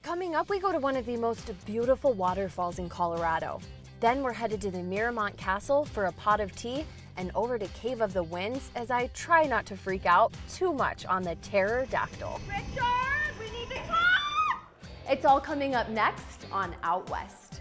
Coming up, we go to one of the most beautiful waterfalls in Colorado. Then we're headed to the Miramont Castle for a pot of tea and over to Cave of the Winds as I try not to freak out too much on the pterodactyl. Richard, we need to talk! It's all coming up next on Out West.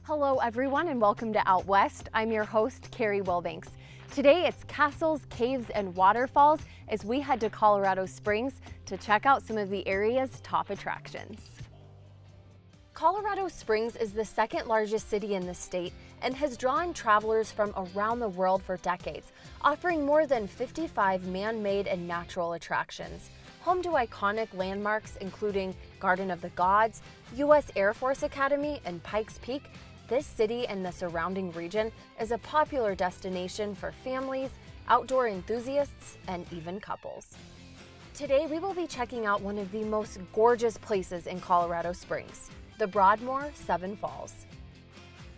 Hello everyone and welcome to Out West. I'm your host, Carrie Wilbanks. Today it's castles, caves, and waterfalls as we head to Colorado Springs to check out some of the area's top attractions. Colorado Springs is the second largest city in the state and has drawn travelers from around the world for decades, offering more than 55 man-made and natural attractions. Home to iconic landmarks including Garden of the Gods, U.S. Air Force Academy, and Pikes Peak, this city and the surrounding region is a popular destination for families, outdoor enthusiasts, and even couples. Today we will be checking out one of the most gorgeous places in Colorado Springs, the Broadmoor 7 Falls.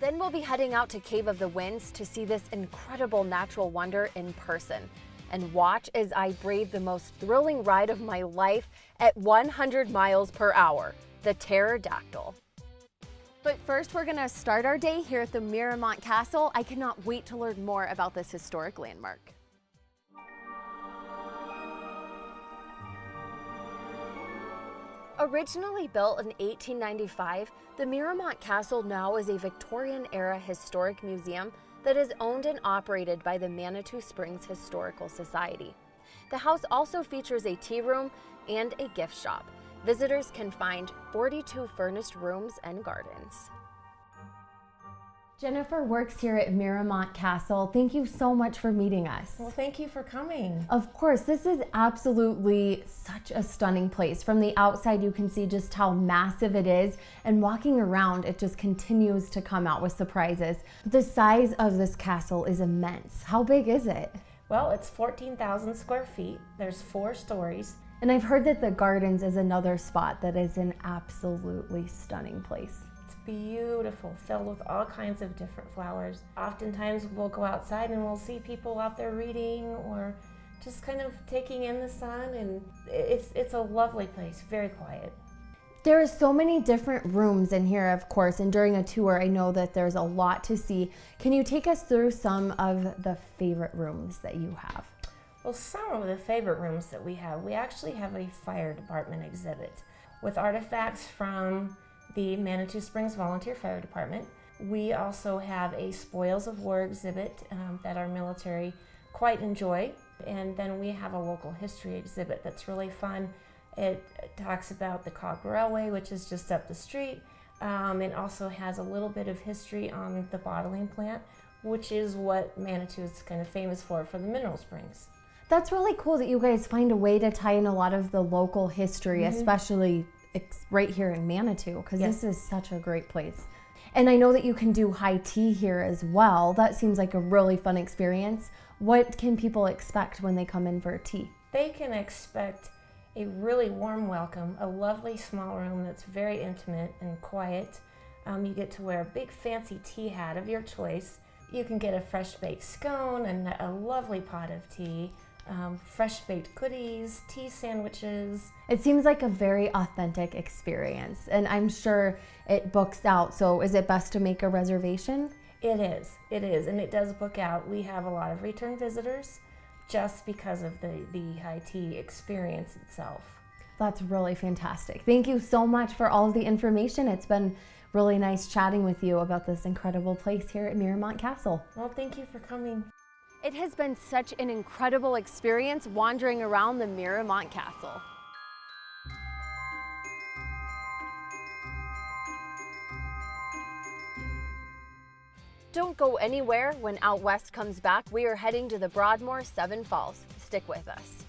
Then we'll be heading out to Cave of the Winds to see this incredible natural wonder in person and watch as I brave the most thrilling ride of my life at 100 miles per hour, the pterodactyl. But first, we're gonna start our day here at the Miramont Castle. I cannot wait to learn more about this historic landmark. Originally built in 1895, the Miramont Castle now is a Victorian-era historic museum that is owned and operated by the Manitou Springs Historical Society. The house also features a tea room and a gift shop. Visitors can find 42 furnished rooms and gardens. Jennifer works here at Miramont Castle. Thank you so much for meeting us. Well, thank you for coming. Of course, this is absolutely such a stunning place. From the outside, you can see just how massive it is, and walking around, it just continues to come out with surprises. The size of this castle is immense. How big is it? Well, it's 14,000 square feet. There's 4 stories. And I've heard that the gardens is another spot that is an absolutely stunning place. It's beautiful, filled with all kinds of different flowers. Oftentimes we'll go outside and we'll see people out there reading or just kind of taking in the sun, and it's a lovely place, very quiet. There are so many different rooms in here, of course, and during a tour I know that there's a lot to see. Can you take us through some of the favorite rooms that you have? Well, some of the favorite rooms that we actually have a fire department exhibit with artifacts from the Manitou Springs Volunteer Fire Department. We also have a Spoils of War exhibit that our military quite enjoy. And then we have a local history exhibit that's really fun. It talks about the Cog Railway, which is just up the street. It also has a little bit of history on the bottling plant, which is what Manitou is kind of famous for the mineral springs. That's really cool that you guys find a way to tie in a lot of the local history, especially right here in Manitou, because this is such a great place. And I know that you can do high tea here as well. That seems like a really fun experience. What can people expect when they come in for tea? They can expect a really warm welcome, a lovely small room that's very intimate and quiet. You get to wear a big fancy tea hat of your choice. You can get a fresh baked scone and a lovely pot of tea. Fresh baked goodies, tea sandwiches. It seems like a very authentic experience, and I'm sure it books out. So is it best to make a reservation? It is, and it does book out. We have a lot of return visitors just because of the high tea experience itself. That's really fantastic. Thank you so much for all of the information. It's been really nice chatting with you about this incredible place here at Miramont Castle. Well, thank you for coming. It has been such an incredible experience wandering around the Miramont Castle. Don't go anywhere. When Out West comes back, we are heading to the Broadmoor 7 Falls. Stick with us.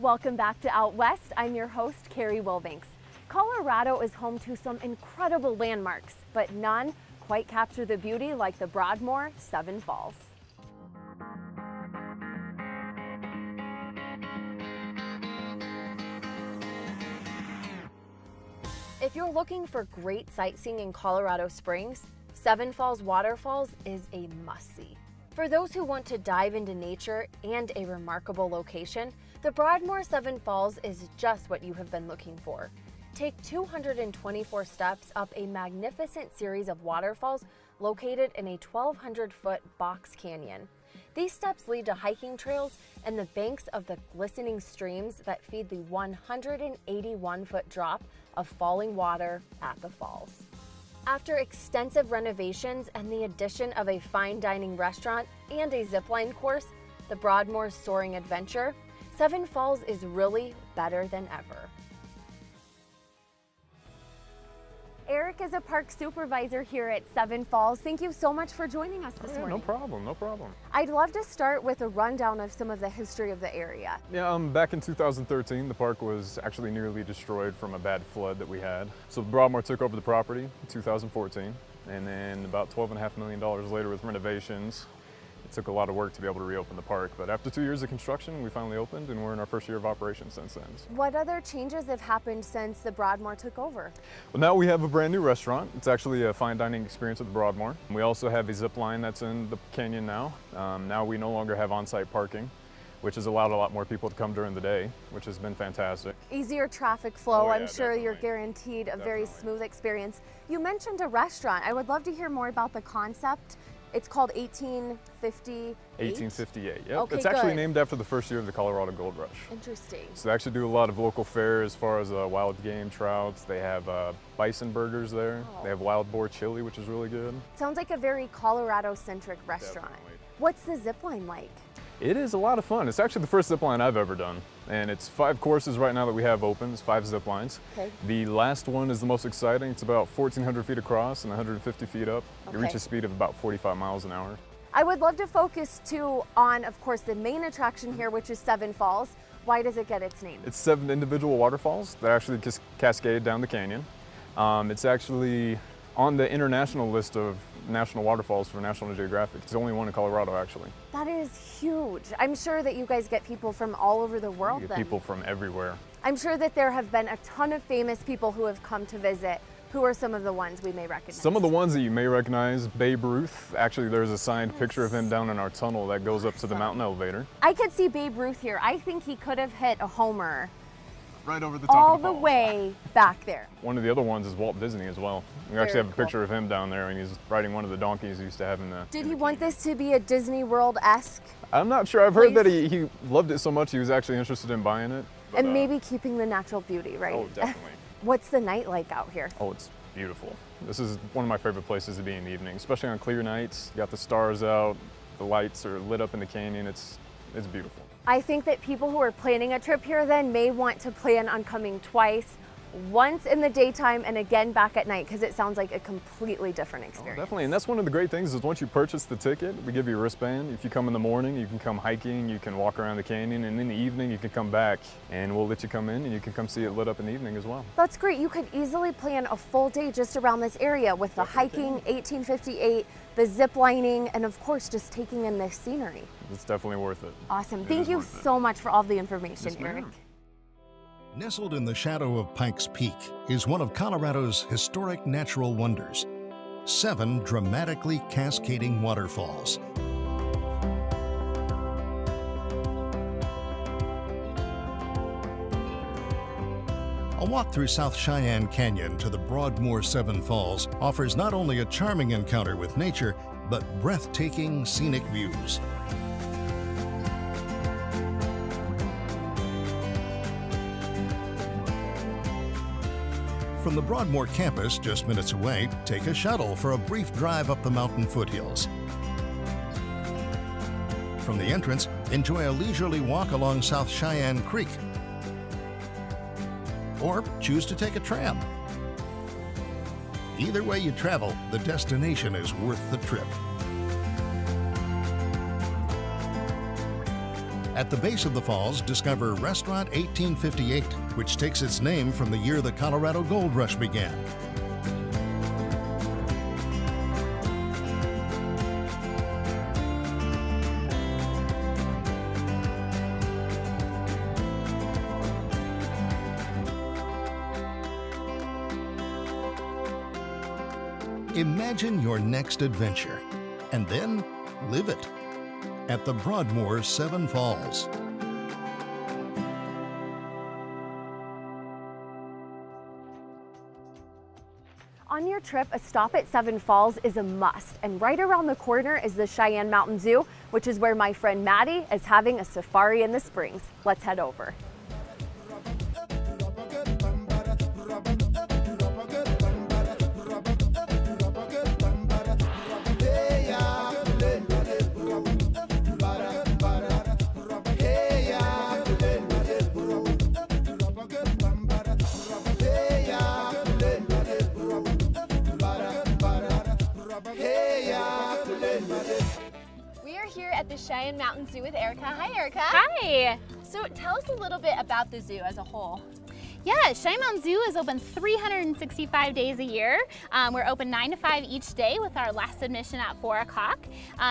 Welcome back to Out West. I'm your host, Carrie Wilbanks. Colorado is home to some incredible landmarks, but none quite capture the beauty like the Broadmoor Seven Falls. If you're looking for great sightseeing in Colorado Springs, Seven Falls Waterfalls is a must-see. For those who want to dive into nature and a remarkable location, the Broadmoor Seven Falls is just what you have been looking for. Take 224 steps up a magnificent series of waterfalls located in a 1,200-foot box canyon. These steps lead to hiking trails and the banks of the glistening streams that feed the 181-foot drop of falling water at the falls. After extensive renovations and the addition of a fine dining restaurant and a zipline course, the Broadmoor Soaring Adventure, Seven Falls is really better than ever. Eric is a park supervisor here at Seven Falls. Thank you so much for joining us this morning. No problem, no problem. I'd love to start with a rundown of some of the history of the area. Yeah, back in 2013, the park was actually nearly destroyed from a bad flood that we had. So Broadmoor took over the property in 2014, and then about $12.5 million later with renovations, it took a lot of work to be able to reopen the park. But after 2 years of construction, we finally opened, and we're in our first year of operation since then. What other changes have happened since the Broadmoor took over? Well, now we have a brand new restaurant. It's actually a fine dining experience at the Broadmoor. We also have a zip line that's in the canyon now. Now we no longer have on-site parking, which has allowed a lot more people to come during the day, which has been fantastic. Easier traffic flow. Oh, yeah, I'm sure you're definitely. guaranteed a very smooth experience. You mentioned a restaurant. I would love to hear more about the concept. It's called 1858? 1858, yep. Okay, It's actually good. named after the first year of the Colorado Gold Rush. Interesting. So they actually do a lot of local fare as far as wild game trouts. They have bison burgers there. Oh. They have wild boar chili, which is really good. Sounds like a very Colorado-centric restaurant. Definitely. What's the zip line like? It is a lot of fun. It's actually the first zip line I've ever done. And it's 5 courses right now that we have open. It's 5 zip lines. Okay. The last one is the most exciting. It's about 1,400 feet across and 150 feet up. It Okay. reaches a speed of about 45 miles an hour. I would love to focus too on, of course, the main attraction here, which is Seven Falls. Why does it get its name? It's 7 individual waterfalls that actually just cascade down the canyon. It's actually on the international list of national waterfalls for National Geographic. It's the only one in Colorado, actually. That is huge. I'm sure that you guys get people from all over the world You get then. people from everywhere. I'm sure that there have been a ton of famous people who have come to visit. Who are some of the ones we may recognize? Some of the ones that you may recognize, Babe Ruth. Actually, there's a signed picture of him down in our tunnel that goes up to the mountain elevator. I could see Babe Ruth here. I think he could have hit a homer Right over the top all of the the falls. way back there. One of the other ones is Walt Disney as well. We Very actually have a cool. picture of him down there, and he's riding one of the donkeys he used to have in the... Did he want this to be a Disney World-esque I'm not sure. I've heard that place? he loved it so much he was actually interested in buying it. But, and maybe keeping the natural beauty, right? Oh, definitely. What's the night like out here? Oh, it's beautiful. This is one of my favorite places to be in the evening, especially on clear nights. You got the stars out, the lights are lit up in the canyon. It's beautiful. I think that people who are planning a trip here then may want to plan on coming twice, once in the daytime and again back at night, because it sounds like a completely different experience. Definitely, and that's one of the great things is once you purchase the ticket, we give you a wristband. If you come in the morning, you can come hiking, you can walk around the canyon, and in the evening you can come back and we'll let you come in and you can come see it lit up in the evening as well. That's great. You could easily plan a full day just around this area with the hiking, 1858, the zip lining, and of course just taking in this scenery. It's definitely worth it. Awesome. It Thank is you worth it. so much for all the information, Yes, ma'am. Eric. Nestled in the shadow of Pikes Peak is one of Colorado's historic natural wonders, 7 dramatically cascading waterfalls. A walk through South Cheyenne Canyon to the Broadmoor Seven Falls offers not only a charming encounter with nature, but breathtaking scenic views. From the Broadmoor campus, just minutes away, take a shuttle for a brief drive up the mountain foothills. From the entrance, enjoy a leisurely walk along South Cheyenne Creek. Or choose to take a tram. Either way you travel, the destination is worth the trip. At the base of the falls, discover Restaurant 1858, which takes its name from the year the Colorado Gold Rush began. Imagine your next adventure, and then live it at the Broadmoor 7 Falls. On your trip, a stop at Seven Falls is a must, and right around the corner is the Cheyenne Mountain Zoo, which is where my friend Maddie is having a safari in the Springs. Let's head over. Here at the Cheyenne Mountain Zoo with Erica. Hi, Erica. Hi. So tell us a little bit about the zoo as a whole. Yeah, Cheyenne Mountain Zoo is open 365 days a year. We're open 9 to 5 each day with our last admission at 4 o'clock.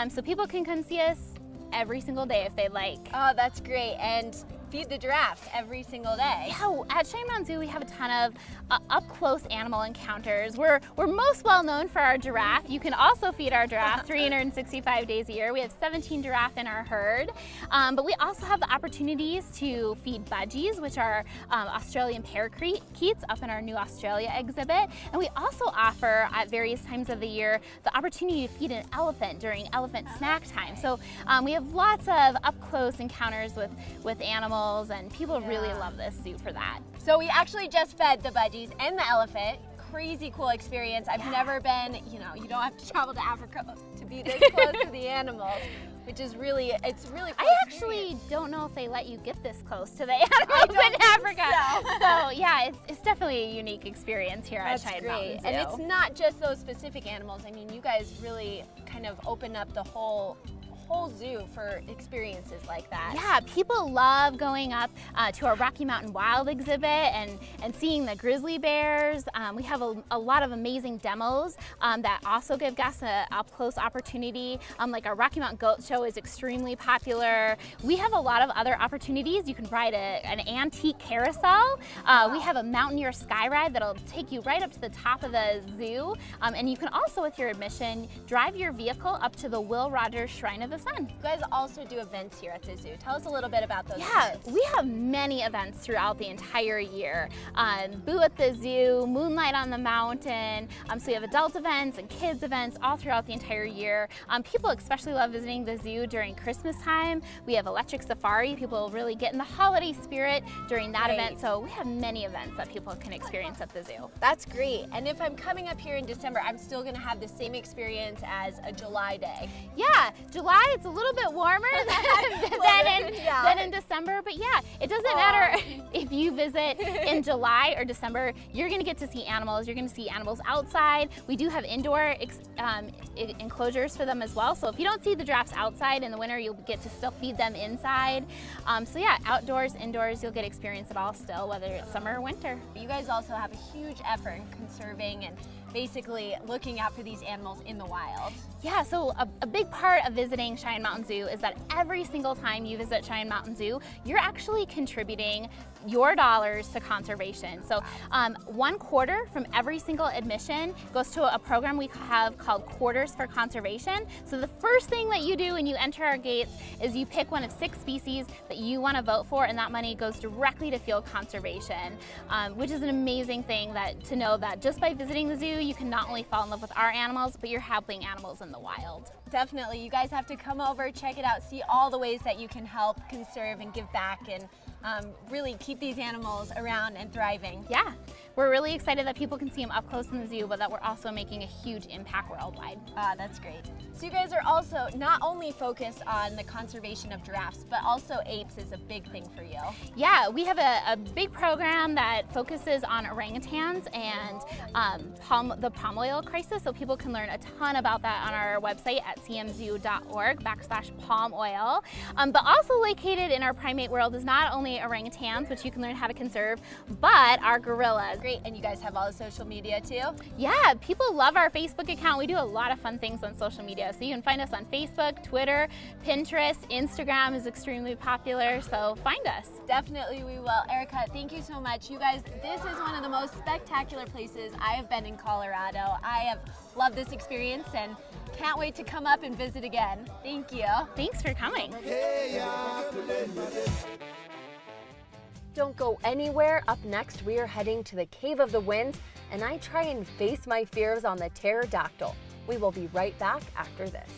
So people can come see us every single day if they'd like. Oh, that's great. And feed the giraffes every single day. Yeah, at Cheyenne Mountain Zoo we have a ton of up-close animal encounters. We're most well known for our giraffe. You can also feed our giraffe 365 days a year. We have 17 giraffe in our herd, but we also have the opportunities to feed budgies, which are Australian parakeets up in our New Australia exhibit. And we also offer at various times of the year the opportunity to feed an elephant during elephant snack time. So we have lots of up-close encounters with animals, and people really love this zoo for that. So we actually just fed the budgies and the elephant. Crazy cool experience. I've never been, you don't have to travel to Africa to be this close to the animals, which is really, it's really cool. I actually don't know if they let you get this close to the animals in Africa. So yeah, it's definitely a unique experience here at Cheyenne Mountain Zoo. And it's not just those specific animals. I mean, you guys really kind of open up the whole zoo for experiences like that. Yeah, people love going up to our Rocky Mountain Wild exhibit and seeing the grizzly bears. We have a lot of amazing demos that also give guests an up-close opportunity. Like our Rocky Mountain Goat Show is extremely popular. We have a lot of other opportunities. You can ride an antique carousel. We have a Mountaineer Sky Ride that'll take you right up to the top of the zoo. And you can also, with your admission, drive your vehicle up to the Will Rogers Shrine of the Sun. You guys also do events here at the zoo. Tell us a little bit about those events. We have many events throughout the entire year. Boo at the Zoo, Moonlight on the Mountain. So we have adult events and kids events all throughout the entire year. People especially love visiting the zoo during Christmas time. We have Electric Safari. People really get in the holiday spirit during that event. So we have many events that people can experience at the zoo. That's great. And if I'm coming up here in December, I'm still going to have the same experience as a July day. Yeah, July it's a little bit warmer than in December, but yeah, it doesn't matter if you visit in July or December, you're gonna get to see animals. You're gonna see animals outside. We do have indoor enclosures for them as well, so if you don't see the giraffes outside in the winter, you'll get to still feed them inside. So yeah, outdoors, indoors, you'll get experience it all still, whether it's summer or winter. You guys also have a huge effort in conserving and basically looking out for these animals in the wild. Yeah, so a big part of visiting Cheyenne Mountain Zoo is that every single time you visit Cheyenne Mountain Zoo, you're actually contributing your dollars to conservation. So 1/4 from every single admission goes to a program we have called Quarters for Conservation. So the first thing that you do when you enter our gates is you pick one of 6 species that you want to vote for, and that money goes directly to field conservation, which is an amazing thing to know that just by visiting the zoo, you can not only fall in love with our animals, but you're helping animals in the wild. Definitely, you guys have to come over, check it out, see all the ways that you can help conserve and give back and really keep these animals around and thriving. Yeah, we're really excited that people can see them up close in the zoo, but that we're also making a huge impact worldwide. Ah, that's great. So you guys are also not only focused on the conservation of giraffes, but also apes is a big thing for you. Yeah, we have a big program that focuses on orangutans and the palm oil crisis, so people can learn a ton about that on our website at cmzu.org/palm oil. But also located in our primate world is not only orangutans, which you can learn how to conserve, but our gorillas. Great, and you guys have all the social media too? Yeah, people love our Facebook account. We do a lot of fun things on social media, so you can find us on Facebook, Twitter, Pinterest, Instagram is extremely popular, so find us. Definitely we will. Erica, thank you so much. You guys, this is one of the most spectacular places I have been in Colorado. I have loved this experience and can't wait to come up and visit again. Thank you. Thanks for coming. Don't go anywhere. Up next, we are heading to the Cave of the Winds, and I try and face my fears on the pterodactyl. We will be right back after this.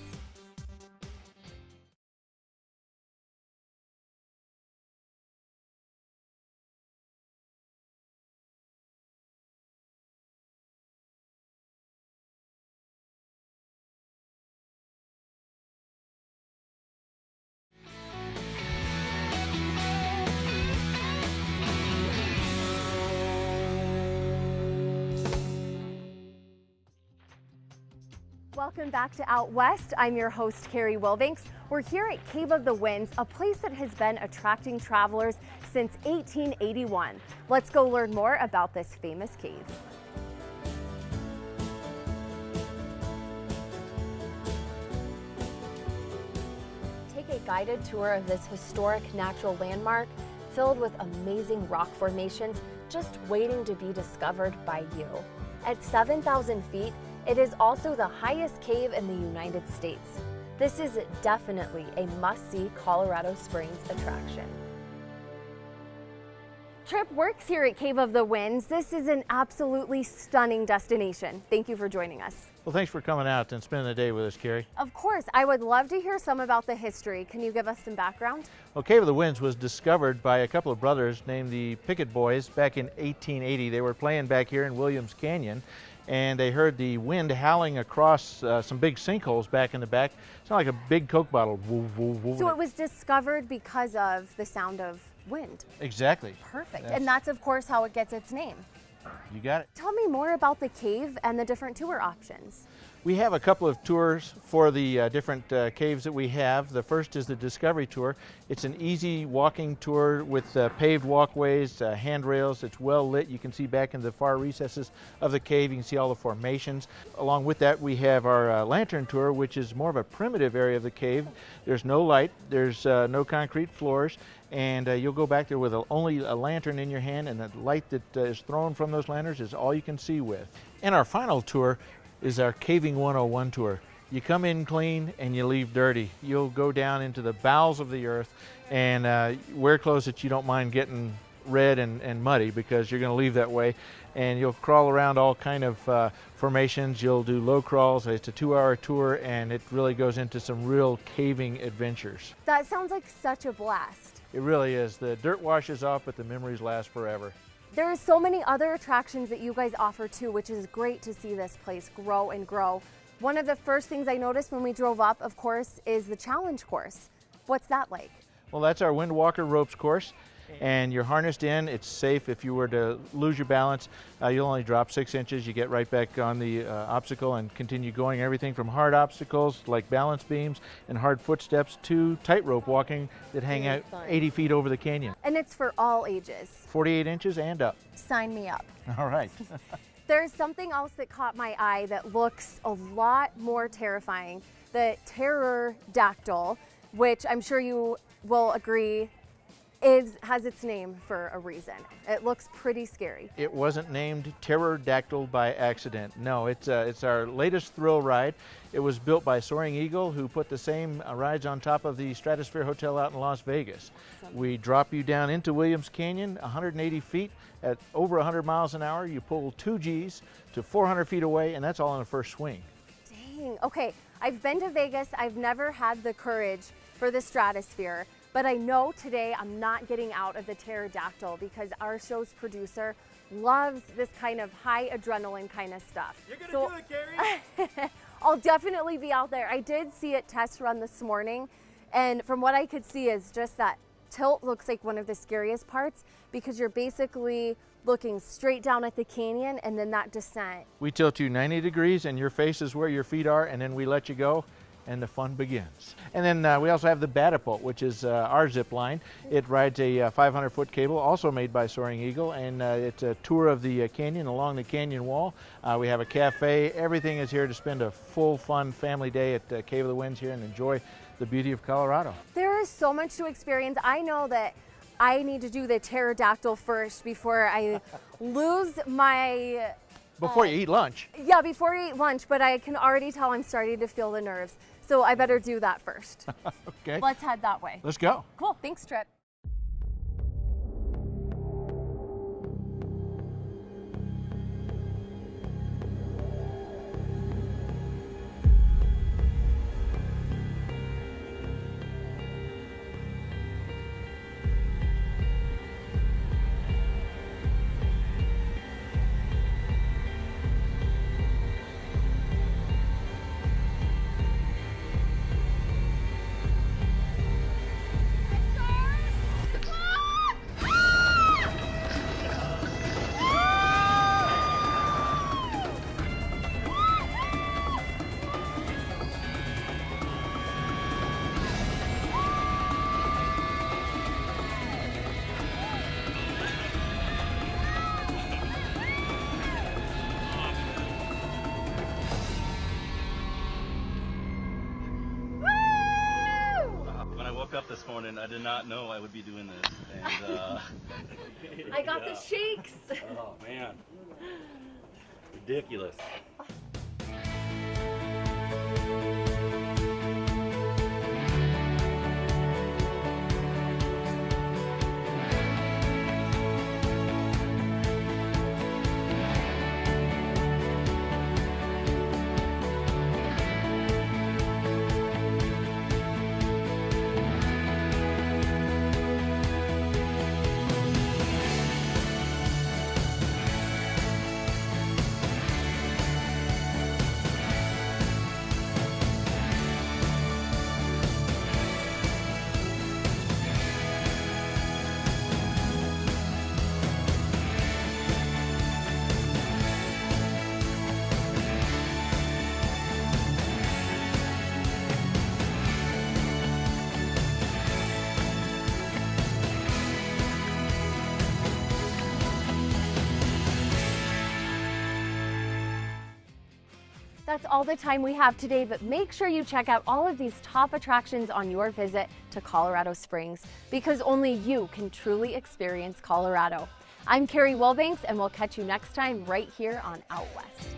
Welcome back to Out West. I'm your host, Carrie Wilbanks. We're here at Cave of the Winds, a place that has been attracting travelers since 1881. Let's go learn more about this famous cave. Take a guided tour of this historic natural landmark filled with amazing rock formations just waiting to be discovered by you. At 7,000 feet, it is also the highest cave in the United States. This is definitely a must-see Colorado Springs attraction. Trip works here at Cave of the Winds. This is an absolutely stunning destination. Thank you for joining us. Well, thanks for coming out and spending the day with us, Carrie. Of course, I would love to hear some about the history. Can you give us some background? Well, Cave of the Winds was discovered by a couple of brothers named the Pickett Boys back in 1880. They were playing back here in Williams Canyon, and they heard the wind howling across some big sinkholes back in the back. It sounded like a big Coke bottle. Woo, woo, woo. So it was discovered because of the sound of wind. Exactly. Perfect. Yes. And that's, of course, how it gets its name. You got it. Tell me more about the cave and the different tour options. We have a couple of tours for the different caves that we have. The first is the Discovery Tour. It's an easy walking tour with paved walkways, handrails. It's well lit. You can see back in the far recesses of the cave. You can see all the formations. Along with that, we have our lantern tour, which is more of a primitive area of the cave. There's no light. There's no concrete floors. And you'll go back there with only a lantern in your hand, and the light that is thrown from those lanterns is all you can see with. And our final tour is our Caving 101 tour. You come in clean and you leave dirty. You'll go down into the bowels of the earth and wear clothes that you don't mind getting red and muddy, because you're going to leave that way. And you'll crawl around all kind of formations. You'll do low crawls. It's a 2-hour tour, and it really goes into some real caving adventures. That sounds like such a blast. It really is. The dirt washes off, but the memories last forever. There are so many other attractions that you guys offer too, which is great to see this place grow and grow. One of the first things I noticed when we drove up, of course, is the challenge course. What's that like? Well, that's our Windwalker ropes course, and you're harnessed in. It's safe. If you were to lose your balance, you'll only drop 6 inches. You get right back on the obstacle and continue going. Everything from hard obstacles like balance beams and hard footsteps to tightrope walking that hang out 80 feet over the canyon. And it's for all ages. 48 inches and up. Sign me up. All right. There's something else that caught my eye that looks a lot more terrifying. The pterodactyl, which I'm sure you will agree has its name for a reason. It looks pretty scary. It wasn't named pterodactyl by accident. No, it's our latest thrill ride. It was built by Soaring Eagle, who put the same rides on top of the Stratosphere Hotel out in Las Vegas. Awesome. We drop you down into Williams Canyon, 180 feet at over 100 miles an hour. You pull 2 Gs to 400 feet away, and that's all in the first swing. Dang, okay. I've been to Vegas. I've never had the courage for the Stratosphere. But I know today I'm not getting out of the pterodactyl because our show's producer loves this kind of high adrenaline kind of stuff. You're gonna do it, Carrie. I'll definitely be out there. I did see it test run this morning, and from what I could see is just that tilt looks like one of the scariest parts, because you're basically looking straight down at the canyon and then that descent. We tilt you 90 degrees and your face is where your feet are, and then we let you go and the fun begins. And then we also have the Batapult, which is our zip line. It rides a 500-foot cable, also made by Soaring Eagle, and it's a tour of the canyon along the canyon wall. We have a cafe. Everything is here to spend a full, fun family day at Cave of the Winds here and enjoy the beauty of Colorado. There is so much to experience. I know that I need to do the pterodactyl first before I lose my... Before you eat lunch. Yeah, before you eat lunch, but I can already tell I'm starting to feel the nerves. So I better do that first. Okay. Let's head that way. Let's go. Cool, thanks, Trip. Up this morning, I did not know I would be doing this, and I got the shakes. Oh man, ridiculous. That's all the time we have today, but make sure you check out all of these top attractions on your visit to Colorado Springs, because only you can truly experience Colorado. I'm Carrie Wilbanks, and we'll catch you next time right here on Out West.